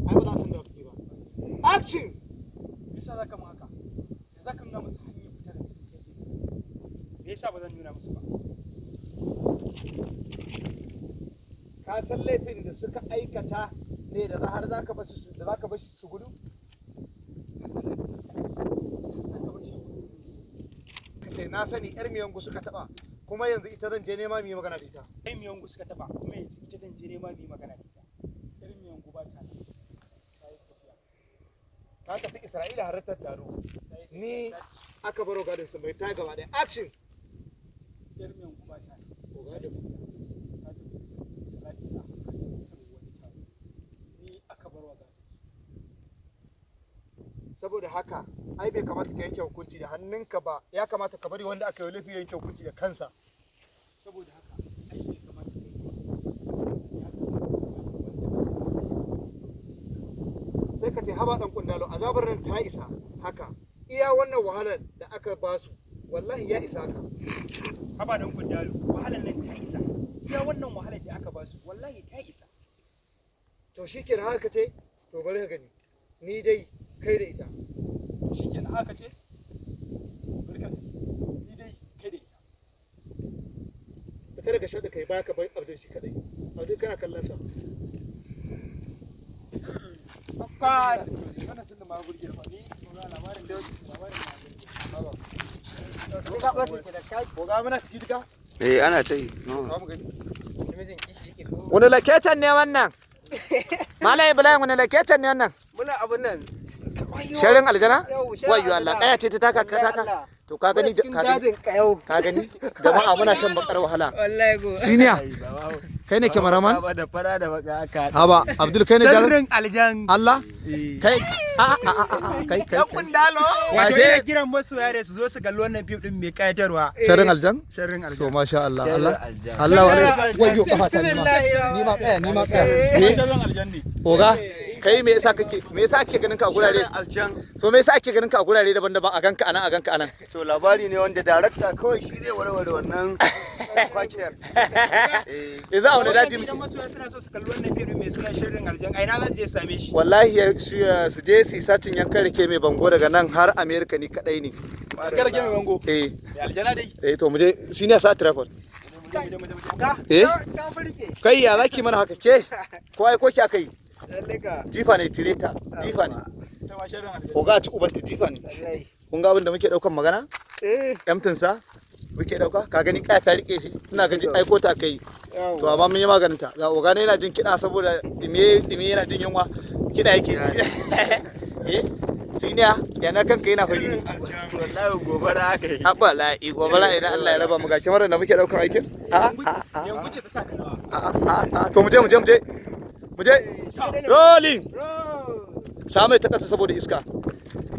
ai ba za su da kake ba. Action. Bisa za ka mu haka. Za ka nuna musu hanyar fita da keji. Me yasa ba zan nuna musu ba? Ka san laifin da suka aikata ne da har za ka bar su gudu? Kace na sani yar miyangu suka taba kuma yanzu ita zan je nema mu yi magana da ita. Yar miyangu suka taba kuma yanzu ita zan je nema mu yi magana da ita. Yar miyangu ba ta nan. Ta tafi Isra'ila har ta taro. Ni aka baro gadin su mai ta gaba ɗaya. Action. Yar miyangu ba ta nan. Ogadin. Saboda haka ai bai kamata ka yanke hukunci da hannunka ba, ya kamata ka bari wanda aka yi laifi yanke hukunci da kansa. Saboda haka ai bai kamata ka sai ka ce haba dan kundalo azabar nan ta isa haka iya wannan wahalar da aka ba su wallahi ya isa haka. Haba dan kundalo wahalar nan ta isa iya wannan wahalar da aka ba su wallahi ta isa. To shikenan haka ce to bari ka gani ni dai kai da ita shikenan haka ce barka ni dai kai da ita fita daga shaɗa kai baka bai Abdul shi kadai Abdul kana kallon sa Bakkat wannan sun da ma burge ba ni labarin ko ga muna ciki duka ana ta yi samu gani wani location ne wannan Malam Ibrahim wani location ne wannan muna abun nan sharin aljana wayo Allah kaya ce ta taka to ka gani ka gani jama'a muna shan bakar wahala wallahi go siniya kai ne cameraman ba da fara da baka aka haba Abdul kai ne sharrin aljan Allah kai kai kundalo wato ya kiran masoya da su zo su kalli wannan fim din mai kayatarwa sharin aljan sharrin aljan to masha Allah Allah wayo kafa ta ni ma tsaya sharrin aljan ne oga kai me yasa ake ganin ka a gurare so me yasa ake ganin ka a gurare daban-daban a ganka anan to labari ne wanda darakta kawai shi zai warware wannan kwaciyar yanzu a wani daji idan masoya suna so su kalli wannan fim mai suna sharrin aljan ai na za su je same shi wallahi su je su sacin yankan rake mai bango daga nan har America ni kadai ne yankan rake mai bango aljana dai to mu je senior sa traffic kai ya zaki mana haka ke ko ai ko ki aka yi jifa ne tireta jifa ne ko ga ci ubanta jifa ne kun ga abin da muke daukan magana emtin sa muke dauka ka gani kaya ta rike shi ina gaji aiko ta kai to amma mun yi maganin ta ga ogana yana jin kida saboda dime yana jin yunwa kida yake ji siniya yana kanka yana fari ne wallahi gobara aka yi wallahi gobara idan Allah ya raba mu ga kyamarar da muke daukan aikin yanku ce ta saka nawa to mu je rolling samai ta kasa saboda iska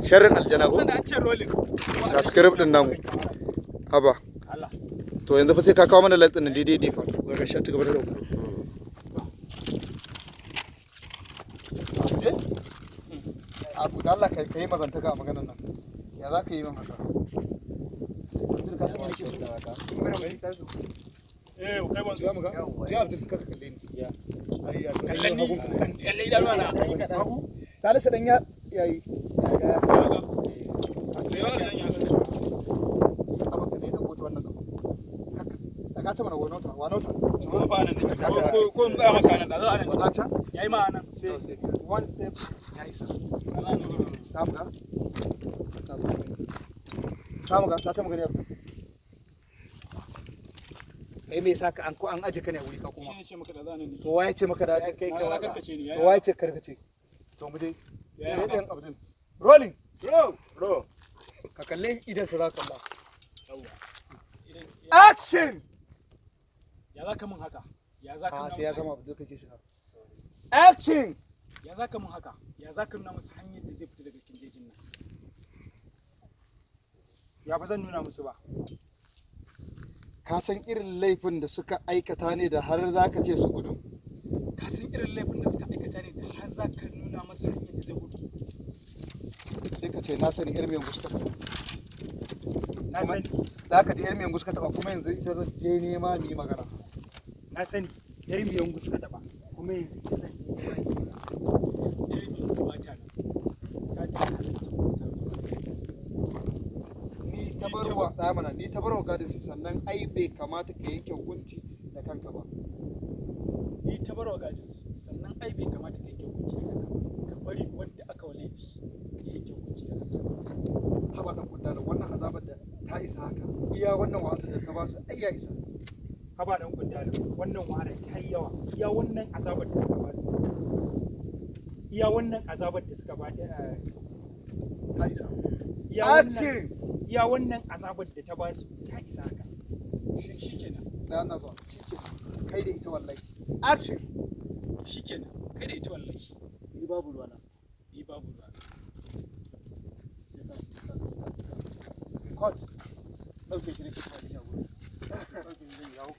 sharrin aljana ko an ce rolling ga script din namu haba to yanzu fa sai ka kawo mana lantsin nan daidai fa ga shi ta gaba da dauka abu da Allah kai mazanta ga maganar nan ya za ka yi min haka Abdul ka san me nake so kai ban za mu ga je Abdul ka kalle ni ya ai ya kallani kalle idanuwa na Salisu dan yayi sai wa aljan ya abin da ne da goto wannan gaba daga ta mana wanota ko fa nan ko in ba maka nan da za a nan wannan ta yayi ma nan sai one step yayi Allah samu ga ta magana kai me yasa ka an aje ka ne a wuri ka kuma shi ne ce maka da zanen ne to waye ce maka da kai ka karkace ni to waye ce karkace to mu je sai dan Abdul rolling bro ka kalle idan sa za ka kalla yawa action ya za ka mun haka ya za ka sai ya gama Abdul kake shiga action ya za ka mun haka ya za ka nuna masa hanyar da zai fita daga cikin jejin nan ya ba zan nuna musu ba ka san irin laifin da suka aikata ne da har za ka ce su gudu ka san irin laifin da suka aikata ne da har za ka nuna masa hanyar da zai gudu sai ka ce na sani irin mai guska ta na sani za ka je irin mai guska ta kuma yanzu ita zan je nema ni magana na sani yar miyan suka taba kuma yanzu ita zan je yar ta barwa ɗaya mana ni ta barwa gadin su sannan ai bai kamata ka yanke hukunci da kanka ba. Ni ta barwa gadin su sannan ai bai kamata ka yanke hukunci da kanka ba. Ka bari wanda aka wa laifi ya yanke hukunci da kansa. Haba dan kundalo wannan azabar da ta isa haka. Iya wannan wahalar da ta ba su ai ya isa. Haba dan kundalo wannan wahalar ta yi yawa. Iya wannan azabar da suka ba su. Iya wannan azabar da suka ba Ta isa. Iya wannan azabar da ta ba su ta isa haka. Shi kenan. Da na zo. Shi kenan. Kai da ita wallahi. Action. Shi kenan. Kai da ita wallahi. Ni babu ruwana. Ni babu ruwa. Court. Ɗauke ki ne ka fara jawo. Ɗauke ki zai yawo.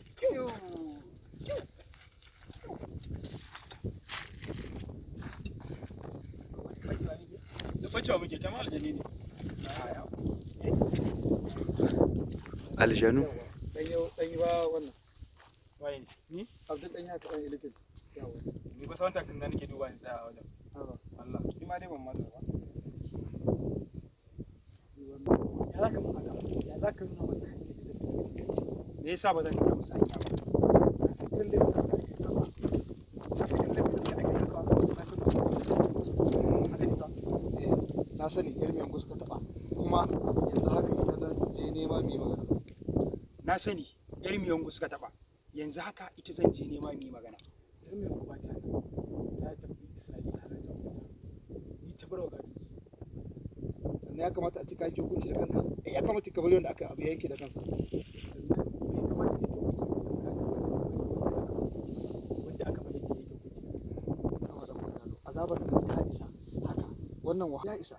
Da bacewa muke kama aljani ne. Aljanu. Dan yi ba wannan. Waye ne? Ni? Abdul dan yi haka dan ilitin. Yawo. Ni ba san takin da nake duba in tsaya a wajen. Haba. Allah. Ni ma dai ban matsa ba. Ya zaka mun haka? Ya zaka nuna masa hanyar da zai bi? Me yasa ba zan nuna masa hanya ba? Na san irin laifin da suka aikata ba. Na san irin laifin da suka aikata ba. Haka ne ba? Na sani irin yanku suka taba kuma yanzu haka ita da je nema mai magana. Na sani yar miyangu suka taba yanzu haka ita zan je nema mi magana. Yar miyangu ba ta tafi Isra'ila har ta ni ta barwa gadin su. Sannan ya kamata a ci kake hukunci da kanka. Ya kamata ka bari wanda aka abu yanke da kansa. Wanda aka bari yake hukunci da kansa. Azabar nan ta isa haka. Wannan wahala ya isa.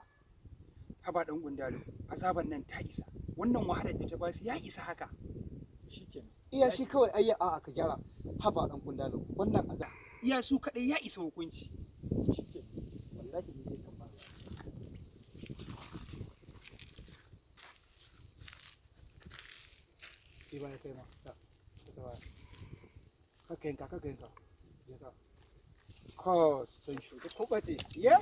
Haba dan gundalo azaban nan ta isa. Wannan wahalar da ta ba su ya isa haka. Shikenan. Iya shi kawai ayya a ka gyara. Haba dan kundalo wannan azab. Iya su kadai ya isa hukunci. Shikenan. Wallahi ni zai tambaya. Iba ya kai ma. Ta. Ka yanka. Ya ka. Cause san shi. Ko bace. Yeah?